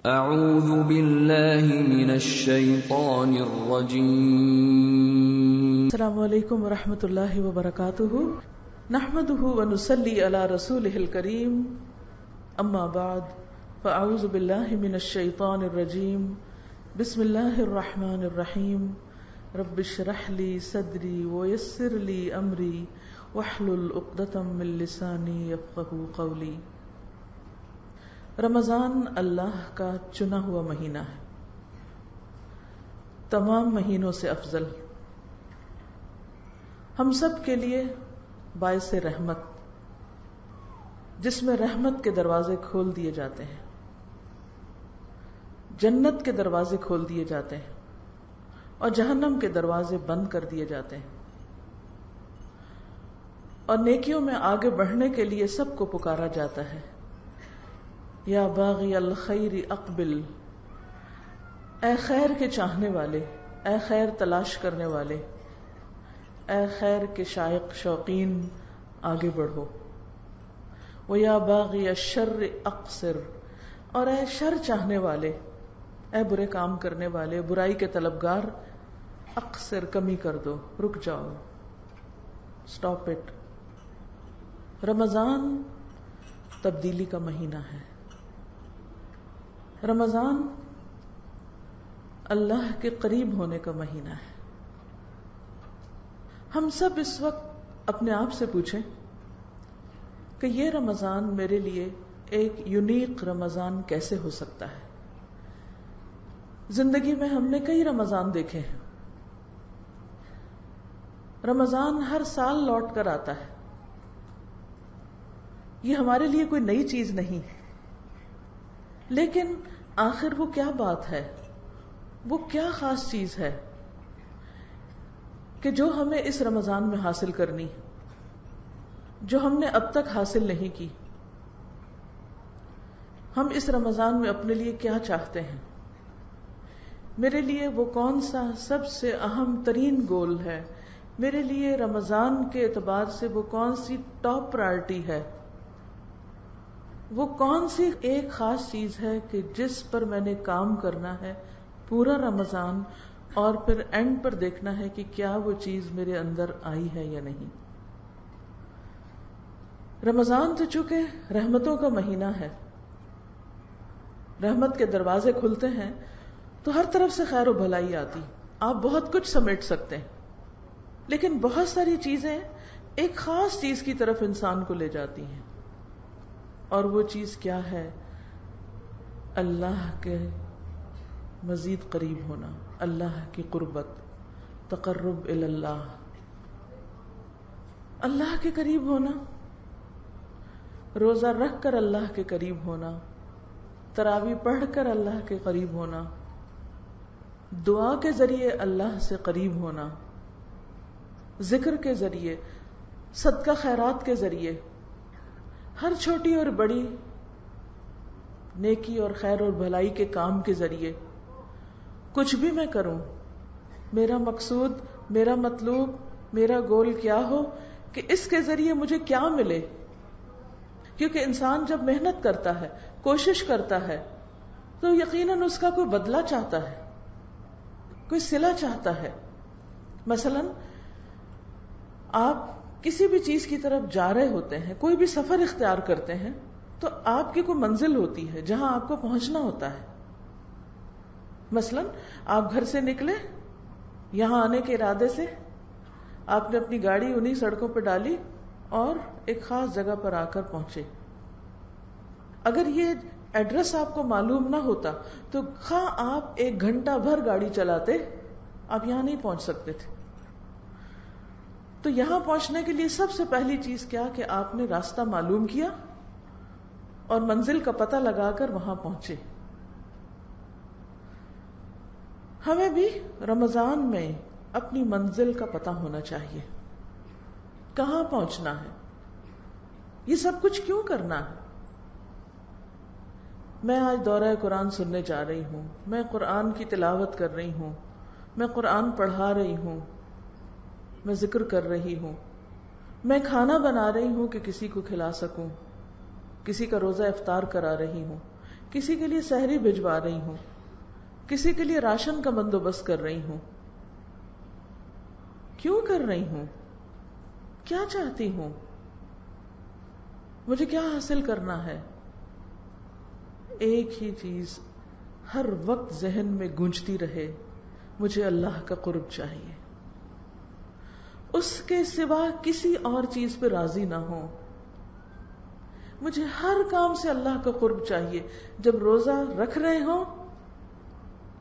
اعوذ باللہ من الشیطان الرجیم. السلام علیکم ورحمۃ اللہ وبرکاتہ. نحمده ونصلی علی رسولہ الکریم. اما بعد فاعوذ باللہ من الشیطان الرجیم. بسم اللہ الرحمن الرحیم. رب اشرح لی صدری ویسر لی امری واحلل عقدۃ من لسانی یفقہوا قولی. رمضان اللہ کا چنا ہوا مہینہ ہے، تمام مہینوں سے افضل، ہم سب کے لیے باعث رحمت، جس میں رحمت کے دروازے کھول دیے جاتے ہیں، جنت کے دروازے کھول دیے جاتے ہیں اور جہنم کے دروازے بند کر دیے جاتے ہیں، اور نیکیوں میں آگے بڑھنے کے لیے سب کو پکارا جاتا ہے. یا باغی الخیر اقبل، اے خیر کے چاہنے والے، اے خیر تلاش کرنے والے، اے خیر کے شائق شوقین، آگے بڑھو. ویا باغی الشر اقصر، اور اے شر چاہنے والے، اے برے کام کرنے والے، برائی کے طلبگار، اقصر کمی کر دو، رک جاؤ، سٹاپ اٹ. رمضان تبدیلی کا مہینہ ہے. رمضان اللہ کے قریب ہونے کا مہینہ ہے. ہم سب اس وقت اپنے آپ سے پوچھیں کہ یہ رمضان میرے لیے ایک یونیک رمضان کیسے ہو سکتا ہے؟ زندگی میں ہم نے کئی رمضان دیکھے ہیں. رمضان ہر سال لوٹ کر آتا ہے. یہ ہمارے لیے کوئی نئی چیز نہیں، لیکن آخر وہ کیا بات ہے، وہ کیا خاص چیز ہے کہ جو ہمیں اس رمضان میں حاصل کرنی، جو ہم نے اب تک حاصل نہیں کی؟ ہم اس رمضان میں اپنے لیے کیا چاہتے ہیں؟ میرے لیے وہ کون سا سب سے اہم ترین گول ہے؟ میرے لیے رمضان کے اعتبار سے وہ کون سی ٹاپ پرائرٹی ہے؟ وہ کون سی ایک خاص چیز ہے کہ جس پر میں نے کام کرنا ہے پورا رمضان، اور پھر اینڈ پر دیکھنا ہے کہ کیا وہ چیز میرے اندر آئی ہے یا نہیں. رمضان تو چونکہ رحمتوں کا مہینہ ہے، رحمت کے دروازے کھلتے ہیں تو ہر طرف سے خیر و بھلائی آتی. آپ بہت کچھ سمیٹ سکتے ہیں، لیکن بہت ساری چیزیں ایک خاص چیز کی طرف انسان کو لے جاتی ہیں، اور وہ چیز کیا ہے؟ اللہ کے مزید قریب ہونا، اللہ کی قربت، تقرب الی اللہ، اللہ کے قریب ہونا، روزہ رکھ کر اللہ کے قریب ہونا، تراویح پڑھ کر اللہ کے قریب ہونا، دعا کے ذریعے اللہ سے قریب ہونا، ذکر کے ذریعے، صدقہ خیرات کے ذریعے، ہر چھوٹی اور بڑی نیکی اور خیر اور بھلائی کے کام کے ذریعے. کچھ بھی میں کروں، میرا مقصود، میرا مطلوب، میرا گول کیا ہو کہ اس کے ذریعے مجھے کیا ملے. کیونکہ انسان جب محنت کرتا ہے، کوشش کرتا ہے، تو یقیناً اس کا کوئی بدلہ چاہتا ہے، کوئی صلہ چاہتا ہے. مثلا آپ کسی بھی چیز کی طرف جا رہے ہوتے ہیں، کوئی بھی سفر اختیار کرتے ہیں، تو آپ کی کوئی منزل ہوتی ہے جہاں آپ کو پہنچنا ہوتا ہے. مثلا آپ گھر سے نکلے، یہاں آنے کے ارادے سے آپ نے اپنی گاڑی انہی سڑکوں پہ ڈالی اور ایک خاص جگہ پر آ کر پہنچے. اگر یہ ایڈریس آپ کو معلوم نہ ہوتا تو خواہ آپ 1 گھنٹہ بھر گاڑی چلاتے، آپ یہاں نہیں پہنچ سکتے تھے. تو یہاں پہنچنے کے لیے سب سے پہلی چیز کیا کہ آپ نے راستہ معلوم کیا اور منزل کا پتہ لگا کر وہاں پہنچے. ہمیں بھی رمضان میں اپنی منزل کا پتہ ہونا چاہیے، کہاں پہنچنا ہے، یہ سب کچھ کیوں کرنا ہے. میں آج دورہ قرآن سننے جا رہی ہوں، میں قرآن کی تلاوت کر رہی ہوں، میں قرآن پڑھا رہی ہوں، میں ذکر کر رہی ہوں، میں کھانا بنا رہی ہوں کہ کسی کو کھلا سکوں، کسی کا روزہ افطار کرا رہی ہوں، کسی کے لیے سحری بھجوا رہی ہوں، کسی کے لیے راشن کا بندوبست کر رہی ہوں. کیوں کر رہی ہوں؟ کیا چاہتی ہوں؟ مجھے کیا حاصل کرنا ہے؟ ایک ہی چیز ہر وقت ذہن میں گونجتی رہے، مجھے اللہ کا قرب چاہیے، اس کے سوا کسی اور چیز پہ راضی نہ ہوں. مجھے ہر کام سے اللہ کا قرب چاہیے. جب روزہ رکھ رہے ہوں،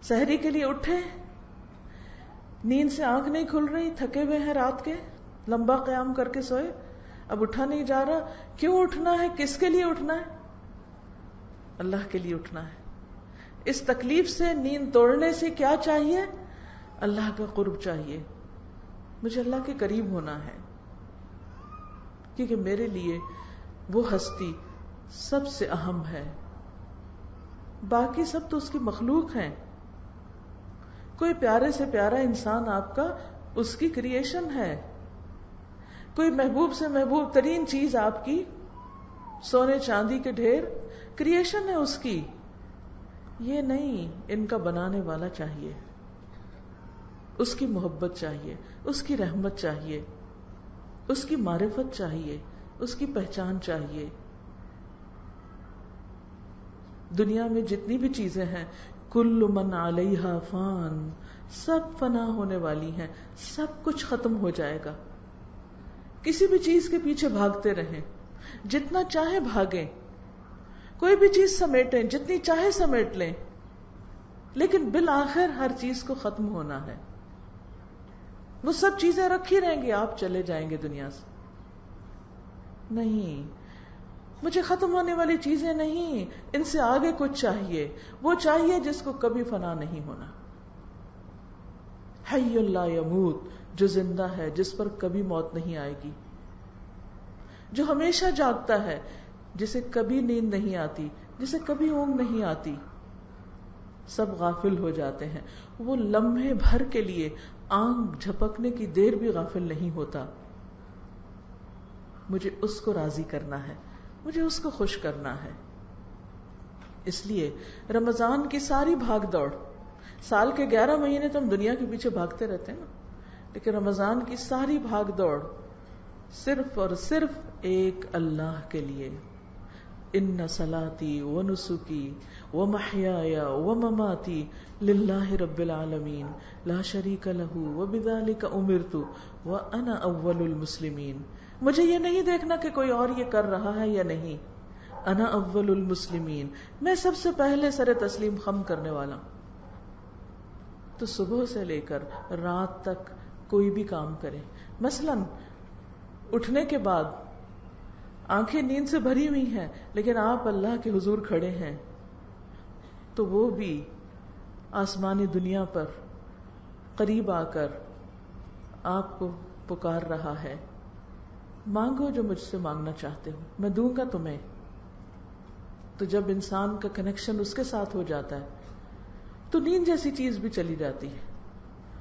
سحری کے لیے اٹھے، نیند سے آنکھ نہیں کھل رہی، تھکے ہوئے ہیں رات کے، لمبا قیام کر کے سوئے، اب اٹھا نہیں جا رہا. کیوں اٹھنا ہے؟ کس کے لیے اٹھنا ہے؟ اللہ کے لیے اٹھنا ہے. اس تکلیف سے، نیند توڑنے سے کیا چاہیے؟ اللہ کا قرب چاہیے. مجھے اللہ کے قریب ہونا ہے، کیونکہ میرے لیے وہ ہستی سب سے اہم ہے. باقی سب تو اس کی مخلوق ہیں. کوئی پیارے سے پیارا انسان آپ کا اس کی کریشن ہے. کوئی محبوب سے محبوب ترین چیز آپ کی، سونے چاندی کے ڈھیر، کریشن ہے اس کی. یہ نہیں، ان کا بنانے والا چاہیے، اس کی محبت چاہیے، اس کی رحمت چاہیے، اس کی معرفت چاہیے، اس کی پہچان چاہیے. دنیا میں جتنی بھی چیزیں ہیں، کل من علیہا فان، سب فنا ہونے والی ہیں، سب کچھ ختم ہو جائے گا. کسی بھی چیز کے پیچھے بھاگتے رہیں، جتنا چاہے بھاگیں، کوئی بھی چیز سمیٹیں، جتنی چاہے سمیٹ لیں، لیکن بالآخر ہر چیز کو ختم ہونا ہے. وہ سب چیزیں رکھی رہیں گی، آپ چلے جائیں گے دنیا سے. نہیں، مجھے ختم ہونے والی چیزیں نہیں، ان سے آگے کچھ چاہیے. وہ چاہیے جس کو کبھی فنا نہیں ہونا. حی لا یموت، جو زندہ ہے، جس پر کبھی موت نہیں آئے گی، جو ہمیشہ جاگتا ہے، جسے کبھی نیند نہیں آتی، جسے کبھی اونگ نہیں آتی. سب غافل ہو جاتے ہیں، وہ لمحے بھر کے لیے، آنکھ جھپکنے کی دیر بھی غافل نہیں ہوتا. مجھے اس کو راضی کرنا ہے، مجھے اس کو خوش کرنا ہے. اس لیے رمضان کی ساری بھاگ دوڑ، سال کے 11 مہینے تو ہم دنیا کے پیچھے بھاگتے رہتے ہیں نا، لیکن رمضان کی ساری بھاگ دوڑ صرف اور صرف ایک اللہ کے لیے. ان صلاتی و نسکی و محیای و مماتی للہ رب العالمین لا شریک لہ وبذلک امرت وانا اول المسلمین. مجھے یہ نہیں دیکھنا کہ کوئی اور یہ کر رہا ہے یا نہیں. انا اول المسلمین، میں سب سے پہلے سر تسلیم خم کرنے والا. تو صبح سے لے کر رات تک کوئی بھی کام کرے، مثلا اٹھنے کے بعد آنکھیں نیند سے بھری ہوئی ہیں لیکن آپ اللہ کے حضور کھڑے ہیں، تو وہ بھی آسمانی دنیا پر قریب آ کر آپ کو پکار رہا ہے، مانگو جو مجھ سے مانگنا چاہتے ہو، میں دوں گا تمہیں. تو جب انسان کا کنیکشن اس کے ساتھ ہو جاتا ہے تو نیند جیسی چیز بھی چلی جاتی ہے.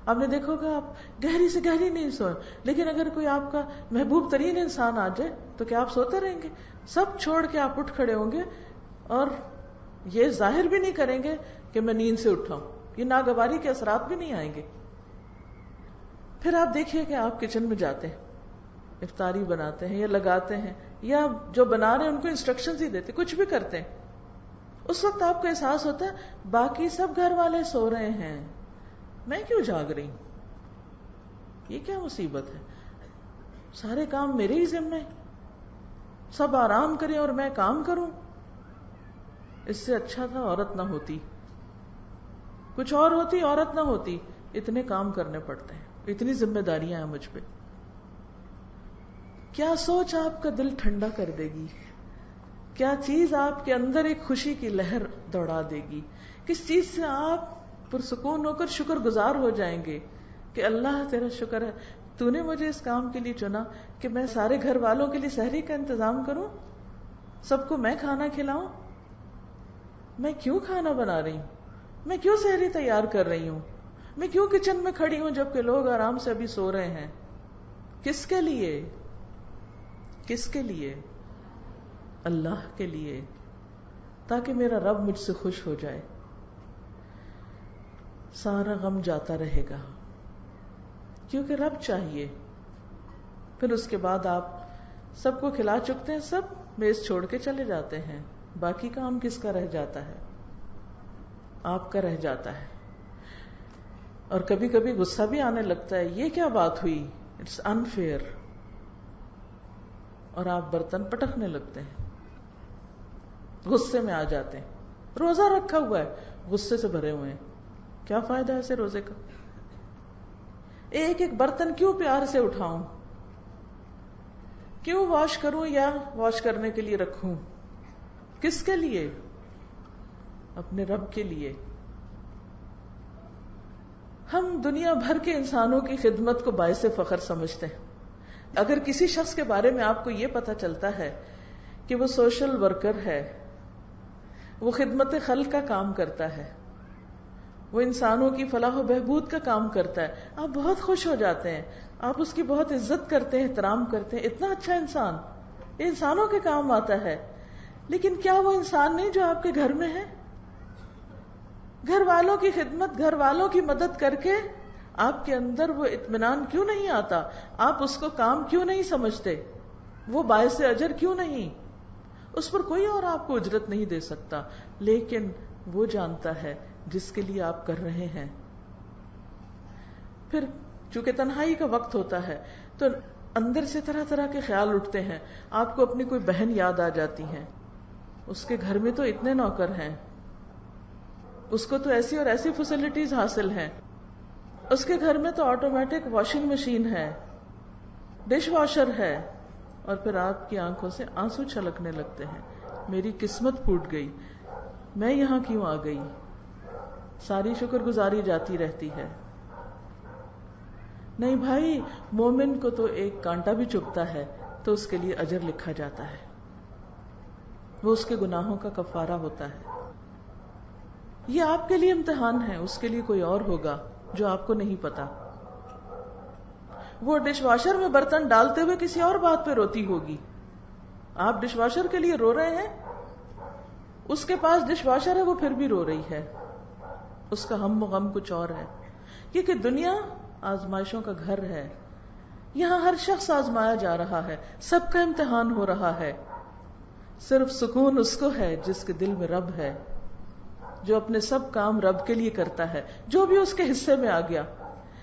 آپ نے دیکھو گا، آپ گہری سے گہری نیند سوئے، لیکن اگر کوئی آپ کا محبوب ترین انسان آ جائے تو کیا آپ سوتے رہیں گے؟ سب چھوڑ کے آپ اٹھ کھڑے ہوں گے اور یہ ظاہر بھی نہیں کریں گے کہ میں نیند سے اٹھا ہوں. یہ ناگواری کے اثرات بھی نہیں آئیں گے. پھر آپ دیکھیے کہ آپ کچن میں جاتے ہیں، افطاری بناتے ہیں یا لگاتے ہیں، یا جو بنا رہے ہیں ان کو انسٹرکشنز ہی دیتے، کچھ بھی کرتے ہیں. اس وقت آپ کو احساس ہوتا ہے باقی سب گھر والے سو رہے ہیں، میں کیوں جاگ رہی ہوں؟ یہ کیا مصیبت ہے؟ سارے کام میرے ہی ذمہ، سب آرام کریں اور میں کام کروں. اس سے اچھا تھا عورت نہ ہوتی، کچھ اور ہوتی، عورت نہ ہوتی. اتنے کام کرنے پڑتے ہیں، اتنی ذمہ داریاں ہیں مجھ پہ. کیا سوچ آپ کا دل ٹھنڈا کر دے گی؟ کیا چیز آپ کے اندر ایک خوشی کی لہر دوڑا دے گی؟ کس چیز سے آپ پرسکون ہو کر شکر گزار ہو جائیں گے کہ اللہ تیرا شکر ہے، تو نے مجھے اس کام کے لیے چنا کہ میں سارے گھر والوں کے لیے سحری کا انتظام کروں، سب کو میں کھانا کھلاؤں. میں کیوں کھانا بنا رہی ہوں؟ میں کیوں سحری تیار کر رہی ہوں؟ میں کیوں کچن میں کھڑی ہوں جبکہ لوگ آرام سے ابھی سو رہے ہیں؟ کس کے لیے؟ کس کے لیے؟ اللہ کے لیے. تاکہ میرا رب مجھ سے خوش ہو جائے. سارا غم جاتا رہے گا کیونکہ رب چاہیے. پھر اس کے بعد آپ سب کو کھلا چکتے ہیں, سب میز چھوڑ کے چلے جاتے ہیں. باقی کام کس کا رہ جاتا ہے؟ آپ کا رہ جاتا ہے. اور کبھی کبھی غصہ بھی آنے لگتا ہے, یہ کیا بات ہوئی, اٹس انفیئر, اور آپ برتن پٹکنے لگتے ہیں, غصے میں آ جاتے ہیں. روزہ رکھا ہوا ہے, غصے سے بھرے ہوئے ہیں, کیا فائدہ ہے ایسے روزے کا؟ ایک ایک برتن کیوں پیار سے اٹھاؤں, کیوں واش کروں یا واش کرنے کے لیے رکھوں؟ کس کے لیے؟ اپنے رب کے لیے. ہم دنیا بھر کے انسانوں کی خدمت کو باعث فخر سمجھتے ہیں. اگر کسی شخص کے بارے میں آپ کو یہ پتا چلتا ہے کہ وہ سوشل ورکر ہے, وہ خدمت خلق کا کام کرتا ہے, وہ انسانوں کی فلاح و بہبود کا کام کرتا ہے, آپ بہت خوش ہو جاتے ہیں, آپ اس کی بہت عزت کرتے ہیں, احترام کرتے ہیں. اتنا اچھا انسان, یہ انسانوں کے کام آتا ہے. لیکن کیا وہ انسان نہیں جو آپ کے گھر میں ہے؟ گھر والوں کی خدمت, گھر والوں کی مدد کر کے آپ کے اندر وہ اطمینان کیوں نہیں آتا؟ آپ اس کو کام کیوں نہیں سمجھتے؟ وہ باعث اجر کیوں نہیں؟ اس پر کوئی اور آپ کو اجرت نہیں دے سکتا, لیکن وہ جانتا ہے جس کے لیے آپ کر رہے ہیں. پھر چونکہ تنہائی کا وقت ہوتا ہے تو اندر سے طرح طرح کے خیال اٹھتے ہیں. آپ کو اپنی کوئی بہن یاد آ جاتی ہے, اس کے گھر میں تو اتنے نوکر ہیں, اس کو تو ایسی اور ایسی فیسلٹیز حاصل ہیں, اس کے گھر میں تو آٹومیٹک واشنگ مشین ہے, ڈش واشر ہے, اور پھر آپ کی آنکھوں سے آنسو چھلکنے لگتے ہیں. میری قسمت پھوٹ گئی, میں یہاں کیوں آ گئی؟ ساری شکر گزاری جاتی رہتی ہے. نہیں بھائی, مومن کو تو ایک کانٹا بھی چبھتا ہے تو اس کے لیے اجر لکھا جاتا ہے, وہ اس کے گناہوں کا کفارہ ہوتا ہے. یہ آپ کے لیے امتحان ہے, اس کے لیے کوئی اور ہوگا جو آپ کو نہیں پتا. وہ ڈش واشر میں برتن ڈالتے ہوئے کسی اور بات پہ روتی ہوگی, آپ ڈش واشر کے لیے رو رہے ہیں, اس کے پاس ڈش واشر ہے, وہ پھر بھی رو رہی ہے, اس کا ہم و غم کچھ اور ہے. کیونکہ دنیا آزمائشوں کا گھر ہے, یہاں ہر شخص آزمایا جا رہا ہے, سب کا امتحان ہو رہا ہے. صرف سکون اس کو ہے جس کے دل میں رب ہے, جو اپنے سب کام رب کے لیے کرتا ہے, جو بھی اس کے حصے میں آ گیا.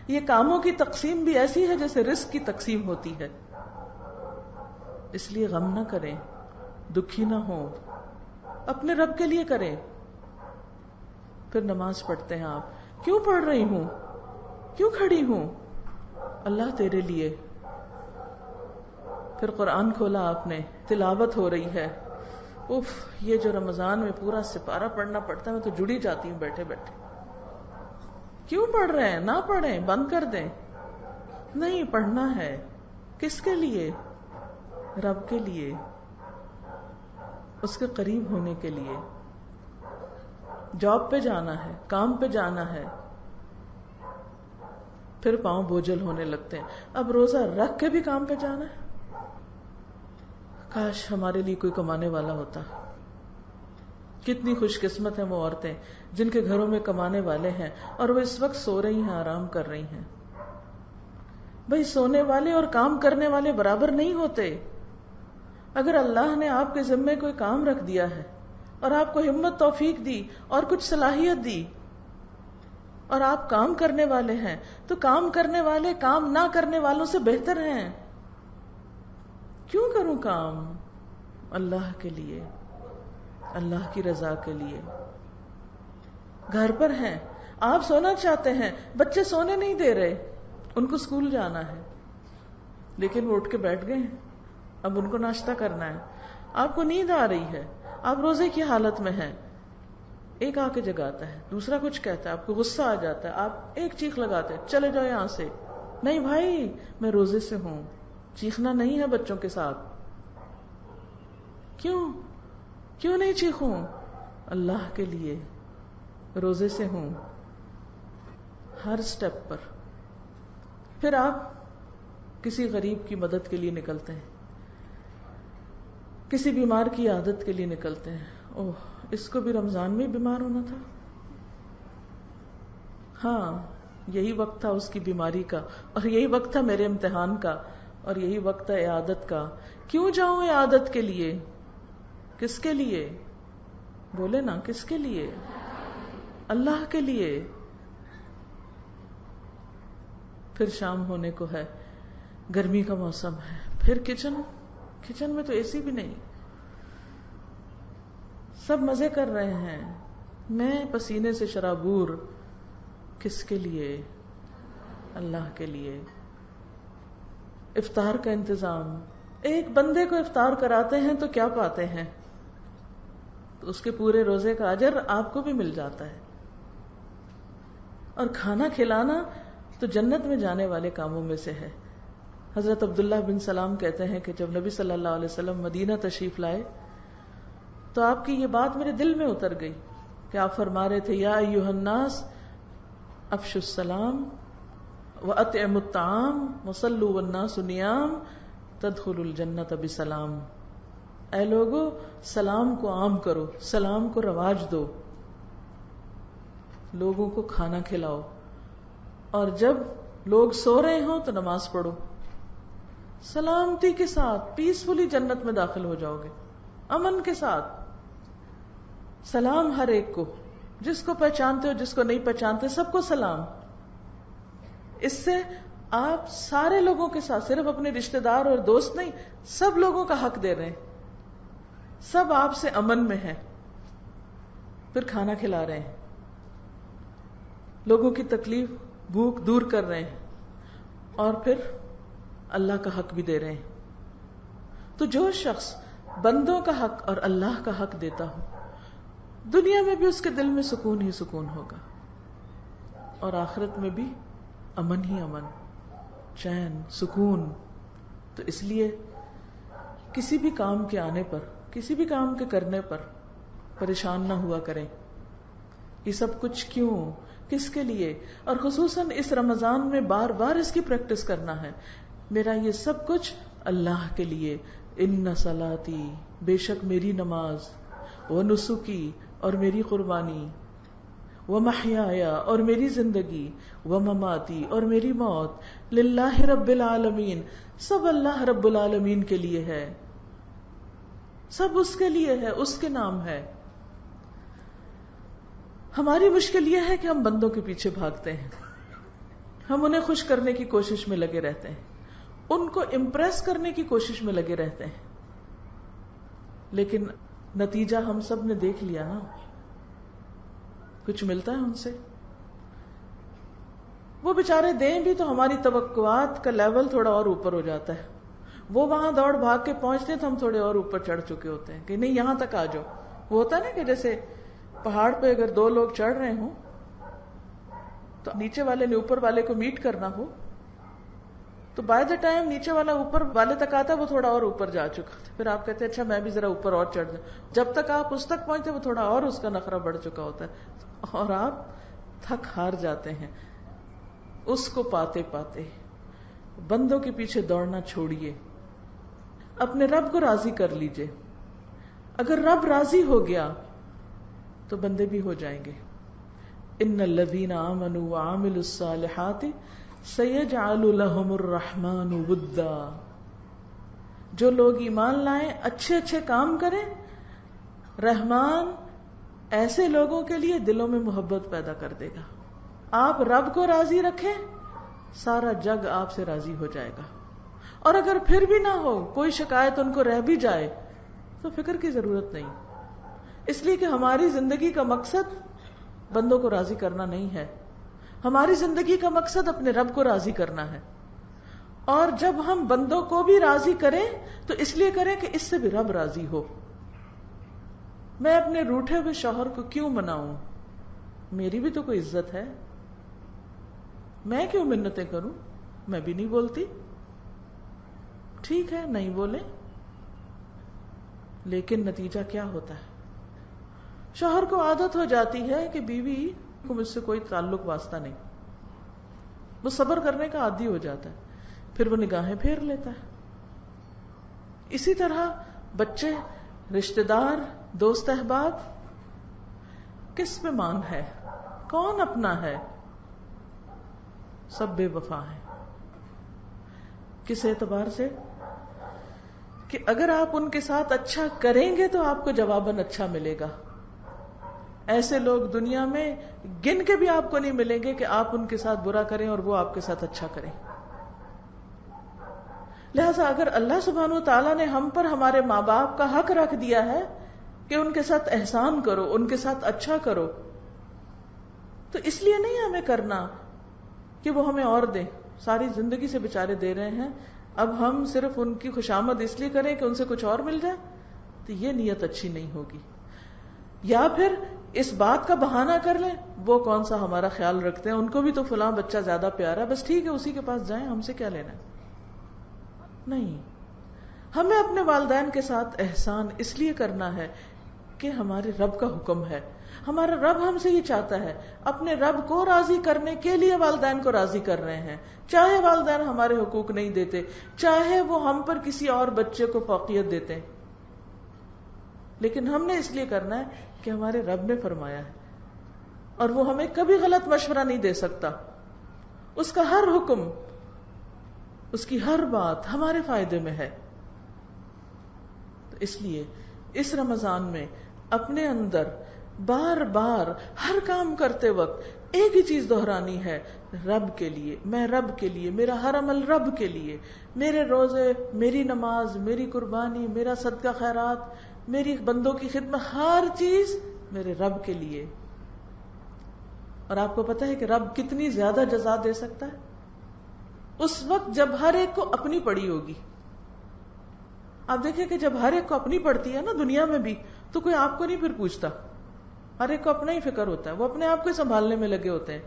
یہ کاموں کی تقسیم بھی ایسی ہے جیسے رزق کی تقسیم ہوتی ہے. اس لیے غم نہ کریں, دکھی نہ ہوں, اپنے رب کے لیے کریں. پھر نماز پڑھتے ہیں آپ, کیوں پڑھ رہی ہوں, کیوں کھڑی ہوں؟ اللہ تیرے لیے. پھر قرآن کھولا آپ نے, تلاوت ہو رہی ہے. اف, یہ جو رمضان میں پورا سپارہ پڑھنا پڑتا ہے, میں تو جڑی جاتی ہوں بیٹھے بیٹھے. کیوں پڑھ رہے ہیں؟ نہ پڑھیں, بند کر دیں. نہیں, پڑھنا ہے. کس کے لیے؟ رب کے لیے, اس کے قریب ہونے کے لیے. جاب پہ جانا ہے, کام پہ جانا ہے, پھر پاؤں بوجھل ہونے لگتے ہیں. اب روزہ رکھ کے بھی کام پہ جانا ہے. کاش ہمارے لیے کوئی کمانے والا ہوتا. کتنی خوش قسمت ہیں وہ عورتیں جن کے گھروں میں کمانے والے ہیں اور وہ اس وقت سو رہی ہیں, آرام کر رہی ہیں. بھئی سونے والے اور کام کرنے والے برابر نہیں ہوتے. اگر اللہ نے آپ کے ذمے کوئی کام رکھ دیا ہے اور آپ کو ہمت توفیق دی اور کچھ صلاحیت دی اور آپ کام کرنے والے ہیں, تو کام کرنے والے کام نہ کرنے والوں سے بہتر ہیں. کیوں کروں کام؟ اللہ کے لیے, اللہ کی رضا کے لیے. گھر پر ہیں, آپ سونا چاہتے ہیں, بچے سونے نہیں دے رہے, ان کو اسکول جانا ہے, لیکن وہ اٹھ کے بیٹھ گئے ہیں, اب ان کو ناشتہ کرنا ہے. آپ کو نیند آ رہی ہے, آپ روزے کی حالت میں ہیں, ایک آ کے جگاتا ہے, دوسرا کچھ کہتا ہے, آپ کو غصہ آ جاتا ہے, آپ ایک چیخ لگاتے ہیں, چلے جاؤ یہاں سے. نہیں بھائی, میں روزے سے ہوں, چیخنا نہیں ہے بچوں کے ساتھ. کیوں نہیں چیخوں؟ اللہ کے لیے, روزے سے ہوں, ہر سٹیپ پر. پھر آپ کسی غریب کی مدد کے لیے نکلتے ہیں, کسی بیمار کی عادت کے لیے نکلتے ہیں. اوہ اس کو بھی رمضان میں بیمار ہونا تھا. ہاں یہی وقت تھا اس کی بیماری کا، اور یہی وقت تھا میرے امتحان کا، اور یہی وقت تھا عیادت کا. کیوں جاؤں عیادت کے لیے؟ کس کے لیے؟ بولے نا، کس کے لیے؟ اللہ کے لیے. پھر شام ہونے کو ہے، گرمی کا موسم ہے، پھر کچن میں تو اے سی بھی نہیں، سب مزے کر رہے ہیں، میں پسینے سے شرابور. کس کے لیے؟ اللہ کے لیے. افطار کا انتظام، ایک بندے کو افطار کراتے ہیں تو کیا پاتے ہیں؟ تو اس کے پورے روزے کا اجر آپ کو بھی مل جاتا ہے. اور کھانا کھلانا تو جنت میں جانے والے کاموں میں سے ہے. حضرت عبداللہ بن سلام کہتے ہیں کہ جب نبی صلی اللہ علیہ وسلم مدینہ تشریف لائے تو آپ کی یہ بات میرے دل میں اتر گئی کہ آپ فرما رہے تھے، یا ایھا الناس افشوا السلام واطعموا الطعام وصلوا والناس نیام تدخلوا الجنۃ بسلام. اے لوگو، سلام کو عام کرو، سلام کو رواج دو، لوگوں کو کھانا کھلاؤ، اور جب لوگ سو رہے ہوں تو نماز پڑھو. سلامتی کے ساتھ پیسفلی جنت میں داخل ہو جاؤ گے، امن کے ساتھ. سلام ہر ایک کو، جس کو پہچانتے ہو جس کو نہیں پہچانتے سب کو سلام. اس سے آپ سارے لوگوں کے ساتھ، صرف اپنے رشتہ دار اور دوست نہیں، سب لوگوں کا حق دے رہے ہیں، سب آپ سے امن میں ہیں. پھر کھانا کھلا رہے ہیں، لوگوں کی تکلیف بھوک دور کر رہے ہیں، اور پھر اللہ کا حق بھی دے رہے ہیں. تو جو شخص بندوں کا حق اور اللہ کا حق دیتا ہو، دنیا میں بھی اس کے دل میں سکون ہی سکون ہوگا، اور آخرت میں بھی امن ہی امن، چین، سکون. تو اس لیے کسی بھی کام کے آنے پر، کسی بھی کام کے کرنے پر پریشان نہ ہوا کریں. یہ سب کچھ کیوں، کس کے لیے؟ اور خصوصاً اس رمضان میں بار بار اس کی پریکٹس کرنا ہے. میرا یہ سب کچھ اللہ کے لیے. ان صلاتی، بے شک میری نماز، ونسکی، اور میری قربانی، ومحیائی، اور میری زندگی، ومماتی، اور میری موت، للہ رب العالمین، سب اللہ رب العالمین کے لیے ہے، سب اس کے لیے ہے، اس کے نام ہے. ہماری مشکل یہ ہے کہ ہم بندوں کے پیچھے بھاگتے ہیں، ہم انہیں خوش کرنے کی کوشش میں لگے رہتے ہیں، ان کو امپریس کرنے کی کوشش میں لگے رہتے ہیں. لیکن نتیجہ ہم سب نے دیکھ لیا نا، کچھ ملتا ہے ان سے؟ وہ بیچارے دیں بھی تو ہماری توقعات کا لیول تھوڑا اور اوپر ہو جاتا ہے. وہ وہاں دوڑ بھاگ کے پہنچتے ہیں تو ہم تھوڑے اور اوپر چڑھ چکے ہوتے ہیں کہ نہیں یہاں تک آ جاؤ. وہ ہوتا ہے نا کہ جیسے پہاڑ پہ اگر دو لوگ چڑھ رہے ہوں تو نیچے والے نے اوپر والے کو میٹ کرنا ہو تو بائی دا ٹائم نیچے والا اوپر والے تک آتا ہے وہ تھوڑا اور اوپر جا چکا تھا. پھر آپ کہتے ہیں اچھا میں بھی ذرا اوپر اور چڑھ جاؤں. جب تک آپ اس تک پہنچتے وہ تھوڑا اور اس کا نخرہ بڑھ چکا ہوتا ہے اور آپ تھک ہار جاتے ہیں. اس کو پاتے پاتے بندوں کے پیچھے دوڑنا چھوڑیے، اپنے رب کو راضی کر لیجئے. اگر رب راضی ہو گیا تو بندے بھی ہو جائیں گے. ان الذین آمنوا وعملوا الصالحات سیجعل لهم الرحمن ودا. جو لوگ ایمان لائیں، اچھے اچھے کام کریں، رحمان ایسے لوگوں کے لیے دلوں میں محبت پیدا کر دے گا. آپ رب کو راضی رکھیں، سارا جگ آپ سے راضی ہو جائے گا. اور اگر پھر بھی نہ ہو، کوئی شکایت ان کو رہ بھی جائے تو فکر کی ضرورت نہیں، اس لیے کہ ہماری زندگی کا مقصد بندوں کو راضی کرنا نہیں ہے. ہماری زندگی کا مقصد اپنے رب کو راضی کرنا ہے. اور جب ہم بندوں کو بھی راضی کریں تو اس لیے کریں کہ اس سے بھی رب راضی ہو. میں اپنے روٹھے ہوئے شوہر کو کیوں مناؤں؟ میری بھی تو کوئی عزت ہے، میں کیوں منتیں کروں؟ میں بھی نہیں بولتی، ٹھیک ہے نہیں بولے، لیکن نتیجہ کیا ہوتا ہے؟ شوہر کو عادت ہو جاتی ہے کہ بیوی کو مجھ سے کوئی تعلق واسطہ نہیں، وہ صبر کرنے کا عادی ہو جاتا ہے، پھر وہ نگاہیں پھیر لیتا ہے. اسی طرح بچے، رشتہ دار، دوست احباب کس پہ مان ہے؟ کون اپنا ہے؟ سب بے وفا ہیں. کس اعتبار سے؟ کہ اگر آپ ان کے ساتھ اچھا کریں گے تو آپ کو جواباً اچھا ملے گا. ایسے لوگ دنیا میں گن کے بھی آپ کو نہیں ملیں گے کہ آپ ان کے ساتھ برا کریں اور وہ آپ کے ساتھ اچھا کریں. لہذا اگر اللہ سبحانہ وتعالیٰ نے ہم پر ہمارے ماں باپ کا حق رکھ دیا ہے کہ ان کے ساتھ احسان کرو، ان کے ساتھ اچھا کرو، تو اس لیے نہیں ہمیں کرنا کہ وہ ہمیں اور دیں. ساری زندگی سے بےچارے دے رہے ہیں، اب ہم صرف ان کی خوشامد اس لیے کریں کہ ان سے کچھ اور مل جائے، تو یہ نیت اچھی نہیں ہوگی. یا پھر اس بات کا بہانہ کر لیں وہ کون سا ہمارا خیال رکھتے ہیں، ان کو بھی تو فلاں بچہ زیادہ پیارا ہے، بس ٹھیک ہے اسی کے پاس جائیں، ہم سے کیا لینا ہے. نہیں، ہمیں اپنے والدین کے ساتھ احسان اس لیے کرنا ہے کہ ہمارے رب کا حکم ہے. ہمارا رب ہم سے یہ چاہتا ہے، اپنے رب کو راضی کرنے کے لیے والدین کو راضی کر رہے ہیں. چاہے والدین ہمارے حقوق نہیں دیتے، چاہے وہ ہم پر کسی اور بچے کو فوقیت دیتے ہیں، لیکن ہم نے اس لیے کرنا ہے کہ ہمارے رب نے فرمایا ہے، اور وہ ہمیں کبھی غلط مشورہ نہیں دے سکتا. اس کا ہر حکم، اس کی ہر بات ہمارے فائدے میں ہے. تو اس لیے اس رمضان میں اپنے اندر بار بار ہر کام کرتے وقت ایک ہی چیز دہرانی ہے، رب کے لیے، میں رب کے لیے، میرا ہر عمل رب کے لیے، میرے روزے، میری نماز، میری قربانی، میرا صدقہ خیرات، میری بندوں کی خدمت، ہر چیز میرے رب کے لیے. اور آپ کو پتہ ہے کہ رب کتنی زیادہ جزا دے سکتا ہے؟ اس وقت جب ہر ایک کو اپنی پڑی ہوگی. آپ دیکھیں کہ جب ہر ایک کو اپنی پڑتی ہے نا دنیا میں بھی، تو کوئی آپ کو نہیں پھر پوچھتا، ہر ایک کو اپنا ہی فکر ہوتا ہے، وہ اپنے آپ کو سنبھالنے میں لگے ہوتے ہیں.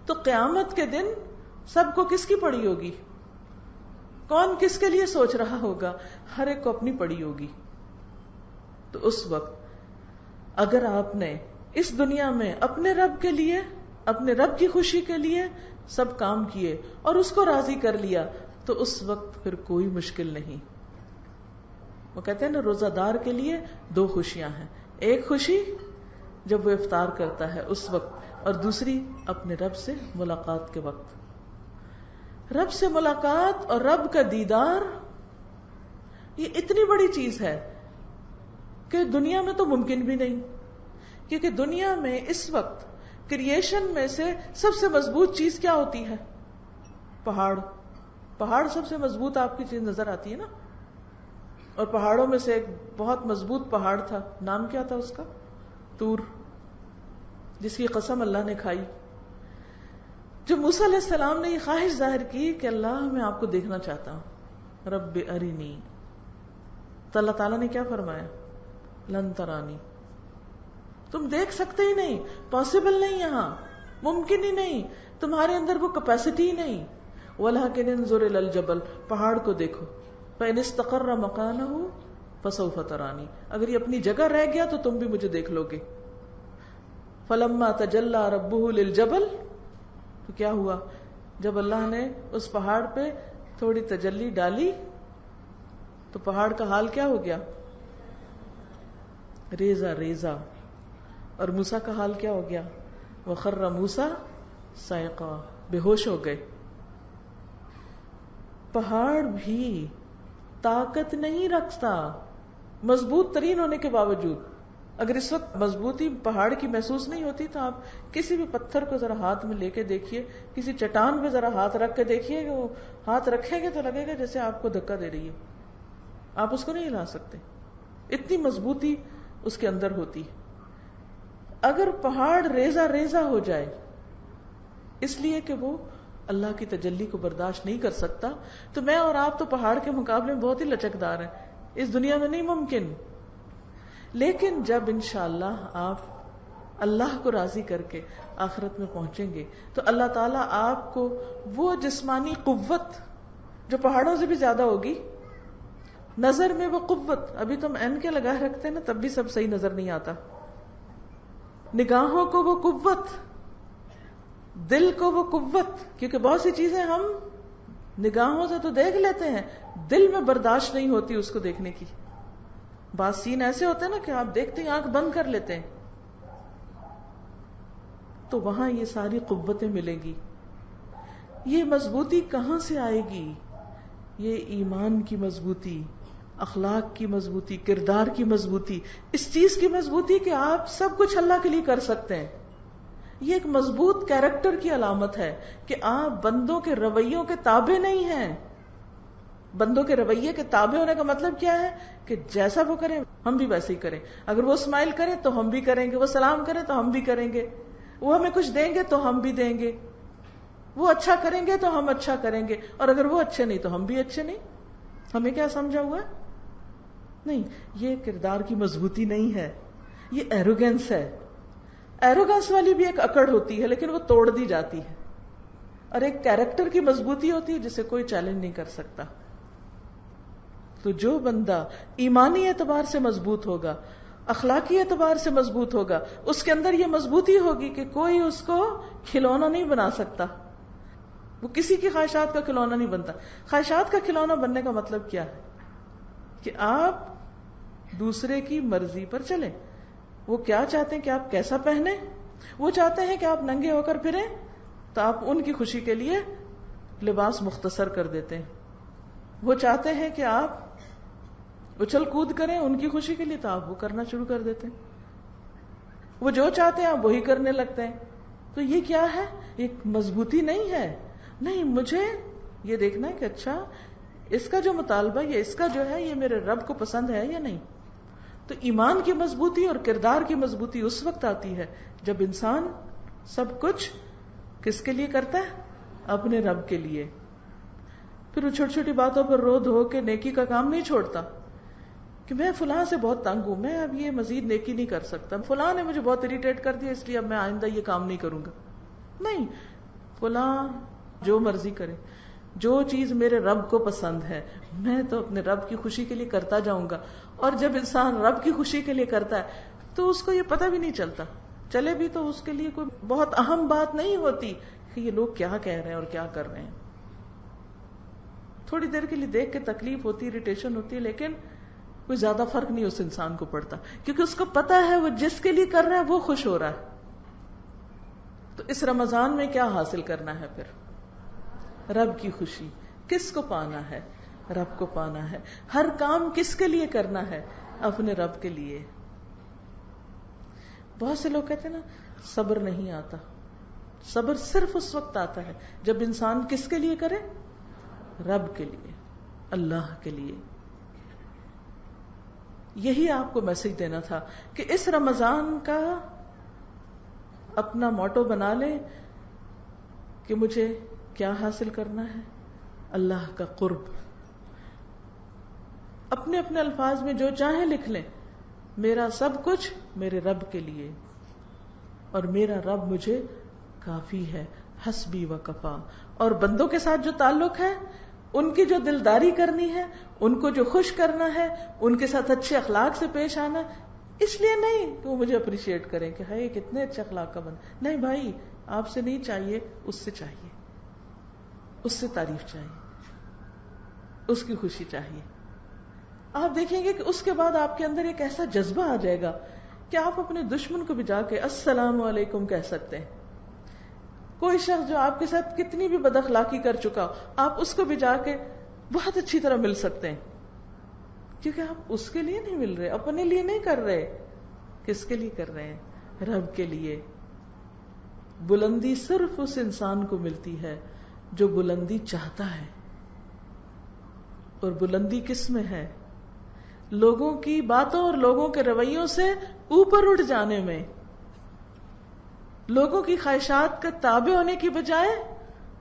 تو قیامت کے دن سب کو کس کی پڑی ہوگی؟ کون کس کے لیے سوچ رہا ہوگا؟ ہر ایک کو اپنی پڑی ہوگی. تو اس وقت اگر آپ نے اس دنیا میں اپنے رب کے لیے، اپنے رب کی خوشی کے لیے سب کام کیے اور اس کو راضی کر لیا، تو اس وقت پھر کوئی مشکل نہیں. وہ کہتے ہیں نا، روزہ دار کے لیے 2 خوشیاں ہیں، ایک خوشی جب وہ افطار کرتا ہے اس وقت، اور دوسری اپنے رب سے ملاقات کے وقت. رب سے ملاقات اور رب کا دیدار یہ اتنی بڑی چیز ہے کہ دنیا میں تو ممکن بھی نہیں. کیونکہ دنیا میں اس وقت کریشن میں سے سب سے مضبوط چیز کیا ہوتی ہے؟ پہاڑ سب سے مضبوط آپ کی چیز نظر آتی ہے نا. اور پہاڑوں میں سے ایک بہت مضبوط پہاڑ تھا، نام کیا تھا اس کا؟ طور، جس کی قسم اللہ نے کھائی. جب موسیٰ علیہ السلام نے یہ خواہش ظاہر کی کہ اللہ میں آپ کو دیکھنا چاہتا ہوں، رب ارنی، تو اللہ تعالیٰ نے کیا فرمایا؟ لن ترانی، تم دیکھ سکتے ہی نہیں، پاسبل نہیں، یہاں ممکن ہی نہیں، تمہارے اندر وہ کیپیسٹی ہی نہیں. وَلَكِنِ انظُرْ إِلَى الْجَبَلِ، پہاڑ کو دیکھو، فَإِنِ اسْتَقَرَّ مَكَانَهُ فَسَوْفَ تَرَانِي، اگر یہ اپنی جگہ رہ گیا تو تم بھی مجھے دیکھ لو گے. فَلَمَّا تَجَلَّى رَبُّهُ لِلْجَبَلِ، تو کیا ہوا؟ جب اللہ نے اس پہاڑ پہ تھوڑی تجلی ڈالی تو پہاڑ کا حال کیا ہو گیا؟ ریزہ ریزہ. اور موسیٰ کا حال کیا ہو گیا؟ وَخَرَّ مُوسَىٰ صَعِقًا، بے ہوش ہو گئے. پہاڑ بھی طاقت نہیں رکھتا مضبوط ترین ہونے کے باوجود. اگر اس وقت مضبوطی پہاڑ کی محسوس نہیں ہوتی تو آپ کسی بھی پتھر کو ذرا ہاتھ میں لے کے دیکھیے، کسی چٹان پہ ذرا ہاتھ رکھ کے دیکھیے کہ وہ ہاتھ رکھیں گے تو لگے گا جیسے آپ کو دھکا دے رہی ہے، آپ اس کو نہیں ہلا سکتے، اتنی مضبوطی اس کے اندر ہوتی. اگر پہاڑ ریزہ ریزہ ہو جائے اس لیے کہ وہ اللہ کی تجلی کو برداشت نہیں کر سکتا، تو میں اور آپ تو پہاڑ کے مقابلے میں بہت ہی لچکدار ہیں، اس دنیا میں نہیں ممکن. لیکن جب انشاءاللہ آپ اللہ کو راضی کر کے آخرت میں پہنچیں گے تو اللہ تعالیٰ آپ کو وہ جسمانی قوت جو پہاڑوں سے بھی زیادہ ہوگی، نظر میں وہ قوت، ابھی تم این کے لگائے رکھتے ہیں نا تب بھی سب صحیح نظر نہیں آتا، نگاہوں کو وہ قوت، دل کو وہ قوت، کیونکہ بہت سی چیزیں ہم نگاہوں سے تو دیکھ لیتے ہیں، دل میں برداشت نہیں ہوتی اس کو دیکھنے کی. بعض سین ایسے ہوتے ہیں نا کہ آپ دیکھتے ہیں آنکھ بند کر لیتے ہیں. تو وہاں یہ ساری قوتیں ملیں گی. یہ مضبوطی کہاں سے آئے گی؟ یہ ایمان کی مضبوطی، اخلاق کی مضبوطی، کردار کی مضبوطی، اس چیز کی مضبوطی کہ آپ سب کچھ اللہ کے لیے کر سکتے ہیں. یہ ایک مضبوط کیریکٹر کی علامت ہے کہ آپ بندوں کے رویوں کے تابع نہیں ہیں. بندوں کے رویے کے تابع ہونے کا مطلب کیا ہے؟ کہ جیسا وہ کریں ہم بھی ویسے ہی کریں. اگر وہ اسمائل کریں تو ہم بھی کریں گے، وہ سلام کریں تو ہم بھی کریں گے، وہ ہمیں کچھ دیں گے تو ہم بھی دیں گے، وہ اچھا کریں گے تو ہم اچھا کریں گے، اور اگر وہ اچھے نہیں تو ہم بھی اچھے نہیں. ہمیں کیا سمجھا ہوا ہے؟ نہیں، یہ کردار کی مضبوطی نہیں ہے، یہ ایروگینس ہے. ایروگینس والی بھی ایک اکڑ ہوتی ہے لیکن وہ توڑ دی جاتی ہے، اور ایک کیریکٹر کی مضبوطی ہوتی ہے جسے کوئی چیلنج نہیں کر سکتا. تو جو بندہ ایمانی اعتبار سے مضبوط ہوگا، اخلاقی اعتبار سے مضبوط ہوگا، اس کے اندر یہ مضبوطی ہوگی کہ کوئی اس کو کھلونا نہیں بنا سکتا. وہ کسی کی خواہشات کا کھلونا نہیں بنتا. خواہشات کا کھلونا بننے کا مطلب کیا ہے؟ کہ آپ دوسرے کی مرضی پر چلیں. وہ کیا چاہتے ہیں کہ آپ کیسا پہنیں؟ وہ چاہتے ہیں کہ آپ ننگے ہو کر پھریں تو آپ ان کی خوشی کے لیے لباس مختصر کر دیتے ہیں. وہ چاہتے ہیں کہ آپ اچھل کود کریں ان کی خوشی کے لیے تو آپ وہ کرنا شروع کر دیتے ہیں. وہ جو چاہتے ہیں آپ وہی کرنے لگتے ہیں. تو یہ کیا ہے؟ ایک مضبوطی نہیں ہے. نہیں، مجھے یہ دیکھنا ہے کہ اچھا اس کا جو مطالبہ یا اس کا جو ہے یہ میرے رب کو پسند ہے یا نہیں. تو ایمان کی مضبوطی اور کردار کی مضبوطی اس وقت آتی ہے جب انسان سب کچھ کس کے لیے کرتا ہے؟ اپنے رب کے لیے. پھر وہ چھوٹی چھوٹی باتوں پر رو دھو کے نیکی کا کام نہیں چھوڑتا کہ میں فلاں سے بہت تنگ ہوں، میں اب یہ مزید نیکی نہیں کر سکتا، فلاں نے مجھے بہت اریٹیٹ کر دیا اس لیے اب میں آئندہ یہ کام نہیں کروں گا. نہیں، فلاں جو مرضی کرے، جو چیز میرے رب کو پسند ہے میں تو اپنے رب کی خوشی کے لیے کرتا جاؤں گا. اور جب انسان رب کی خوشی کے لیے کرتا ہے تو اس کو یہ پتہ بھی نہیں چلتا، چلے بھی تو اس کے لیے کوئی بہت اہم بات نہیں ہوتی کہ یہ لوگ کیا کہہ رہے ہیں اور کیا کر رہے ہیں. تھوڑی دیر کے لیے دیکھ کے تکلیف ہوتی، اریٹیشن ہوتی ہے، لیکن کوئی زیادہ فرق نہیں اس انسان کو پڑتا کیونکہ اس کو پتا ہے وہ جس کے لیے کر رہا ہے وہ خوش ہو رہا ہے. تو اس رمضان میں کیا حاصل کرنا ہے پھر؟ رب کی خوشی. کس کو پانا ہے؟ رب کو پانا ہے. ہر کام کس کے لیے کرنا ہے؟ اپنے رب کے لیے. بہت سے لوگ کہتے ہیں نا صبر نہیں آتا. صبر صرف اس وقت آتا ہے جب انسان کس کے لیے کرے؟ رب کے لیے، اللہ کے لیے. یہی آپ کو میسج دینا تھا کہ اس رمضان کا اپنا موٹو بنا لیں کہ مجھے کیا حاصل کرنا ہے؟ اللہ کا قرب. اپنے اپنے الفاظ میں جو چاہیں لکھ لیں، میرا سب کچھ میرے رب کے لیے، اور میرا رب مجھے کافی ہے، حسبی و کفا. اور بندوں کے ساتھ جو تعلق ہے، ان کی جو دلداری کرنی ہے، ان کو جو خوش کرنا ہے، ان کے ساتھ اچھے اخلاق سے پیش آنا، اس لیے نہیں کہ وہ مجھے اپریشیٹ کریں کہ ہائے کتنے اچھے اخلاق کا بندہ. نہیں بھائی، آپ سے نہیں چاہیے، اس سے چاہیے، اس سے تعریف چاہیے، اس کی خوشی چاہیے. آپ دیکھیں گے کہ اس کے بعد آپ کے اندر ایک ایسا جذبہ آ جائے گا کہ آپ اپنے دشمن کو بھی جا کے السلام علیکم کہہ سکتے ہیں. کوئی شخص جو آپ کے ساتھ کتنی بھی بد اخلاقی کر چکا، آپ اس کو بھی جا کے بہت اچھی طرح مل سکتے ہیں، کیونکہ آپ اس کے لیے نہیں مل رہے، اپنے لیے نہیں کر رہے. کس کے لیے کر رہے ہیں؟ رب کے لیے. بلندی صرف اس انسان کو ملتی ہے جو بلندی چاہتا ہے. اور بلندی کس میں ہے؟ لوگوں کی باتوں اور لوگوں کے رویوں سے اوپر اٹھ جانے میں، لوگوں کی خواہشات کا تابع ہونے کی بجائے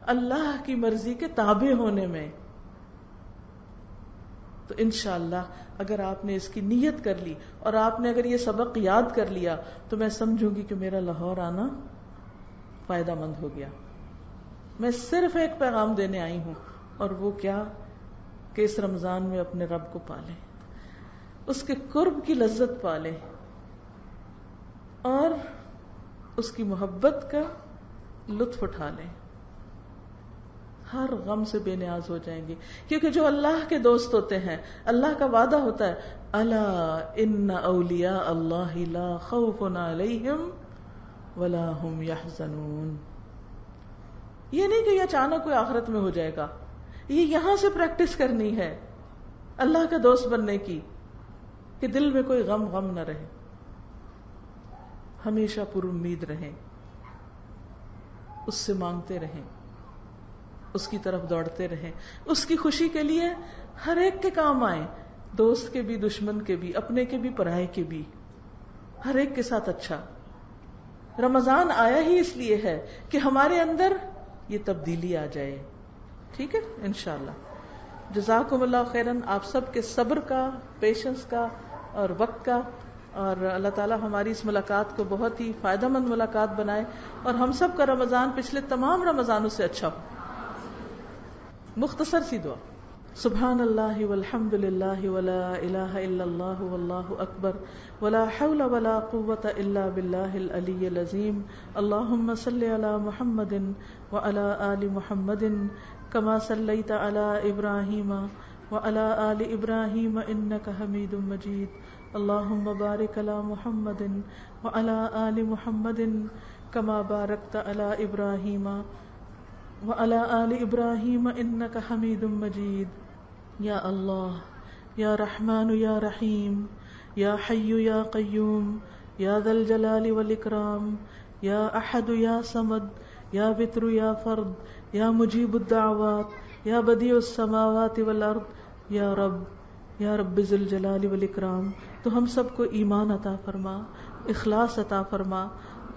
اللہ کی مرضی کے تابع ہونے میں. تو انشاءاللہ اگر آپ نے اس کی نیت کر لی اور آپ نے اگر یہ سبق یاد کر لیا تو میں سمجھوں گی کہ میرا لاہور آنا فائدہ مند ہو گیا. میں صرف ایک پیغام دینے آئی ہوں، اور وہ کیا کہ اس رمضان میں اپنے رب کو پالیں، اس کے قرب کی لذت پالیں، اور اس کی محبت کا لطف اٹھا لیں. ہر غم سے بے نیاز ہو جائیں گے، کیونکہ جو اللہ کے دوست ہوتے ہیں، اللہ کا وعدہ ہوتا ہے الا ان اولیاء اللہ لا خوف علیہم ولا هم يحزنون. یہ نہیں کہ یہ اچانک کوئی آخرت میں ہو جائے گا، یہ یہاں سے پریکٹس کرنی ہے اللہ کا دوست بننے کی، کہ دل میں کوئی غم نہ رہے، ہمیشہ پر امید رہیں، اس سے مانگتے رہیں، اس کی طرف دوڑتے رہیں، اس کی خوشی کے لیے ہر ایک کے کام آئیں، دوست کے بھی، دشمن کے بھی، اپنے کے بھی، پرائے کے بھی، ہر ایک کے ساتھ اچھا. رمضان آیا ہی اس لیے ہے کہ ہمارے اندر یہ تبدیلی آ جائے. ٹھیک ہے انشاءاللہ. جزاکم اللہ خیرن، آپ سب کے صبر کا، پیشنس کا اور وقت کا، اور اللہ تعالی ہماری اس ملاقات کو بہت ہی فائدہ مند ملاقات بنائے، اور ہم سب کا رمضان پچھلے تمام رمضانوں سے اچھا ہو. مختصر سی دعا. سبحان اللہ والحمد للہ ولا الہ الا اللہ واللہ اکبر ولا حول ولا قوة الا باللہ العلی العظیم. اللہم صلی علی محمد وعلی آل محمد کما صلیت علی ابراہیم وعلی آل ابراہیم انک حمید مجید. اللہم بارک علی محمد وعلی آل محمد کما بارکت علی ابراہیم وعلی آل ابراہیم انک حمید مجید. یا اللہ، یا رحمان یا رحیم، یا حی یا قیوم، یا ذا الجلال والاکرام، یا احد یا صمد، یا وتر یا فرد، یا مجیب الدعوات، یا بدیع السماوات والارض، یا رب ذی الجلال والاکرام. تو ہم سب کو ایمان عطا فرما، اخلاص عطا فرما،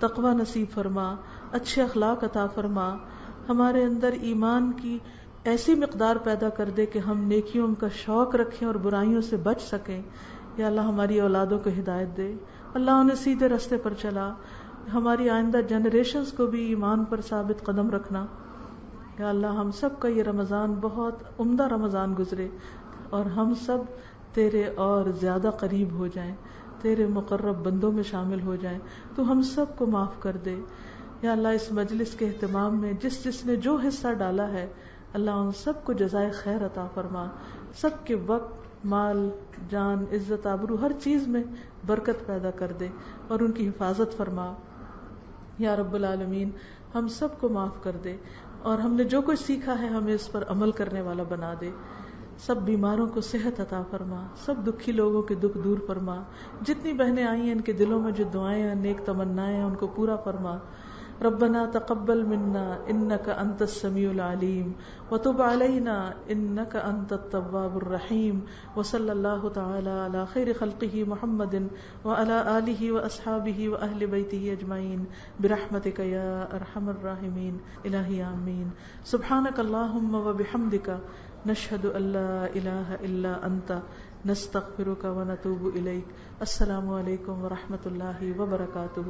تقوی نصیب فرما، اچھے اخلاق عطا فرما. ہمارے اندر ایمان کی ایسی مقدار پیدا کر دے کہ ہم نیکیوں کا شوق رکھیں اور برائیوں سے بچ سکیں. یا اللہ ہماری اولادوں کو ہدایت دے، اللہ انہیں سیدھے راستے پر چلا. ہماری آئندہ جنریشنز کو بھی ایمان پر ثابت قدم رکھنا. یا اللہ ہم سب کا یہ رمضان بہت عمدہ رمضان گزرے، اور ہم سب تیرے اور زیادہ قریب ہو جائیں، تیرے مقرب بندوں میں شامل ہو جائیں. تو ہم سب کو معاف کر دے. یا اللہ اس مجلس کے اہتمام میں جس جس نے جو حصہ ڈالا ہے، اللہ ان سب کو جزائے خیر عطا فرما. سب کے وقت، مال، جان، عزت، آبرو، ہر چیز میں برکت پیدا کر دے اور ان کی حفاظت فرما. یا رب العالمین ہم سب کو معاف کر دے، اور ہم نے جو کچھ سیکھا ہے ہمیں اس پر عمل کرنے والا بنا دے. سب بیماروں کو صحت عطا فرما، سب دکھی لوگوں کے دکھ دور فرما. جتنی بہنیں آئی ہیں ان کے دلوں میں جو دعائیں ہیں، نیک تمنائیں ہیں، ان کو پورا فرما. ربنا تقبل منا انك انت السميع العليم وتب علينا انك انت التواب الرحيم. وصلى الله تعالى على خير خلقه محمد وعلى اله واصحابه واهل بيته اجمعين برحمتك يا ارحم الراحمين. الہی آمین. سبحانك اللهم وبحمدك نشهد ان لا اله الا انت نستغفرك ونتوب اليك. السلام علیکم ورحمۃ اللہ وبرکاتہ.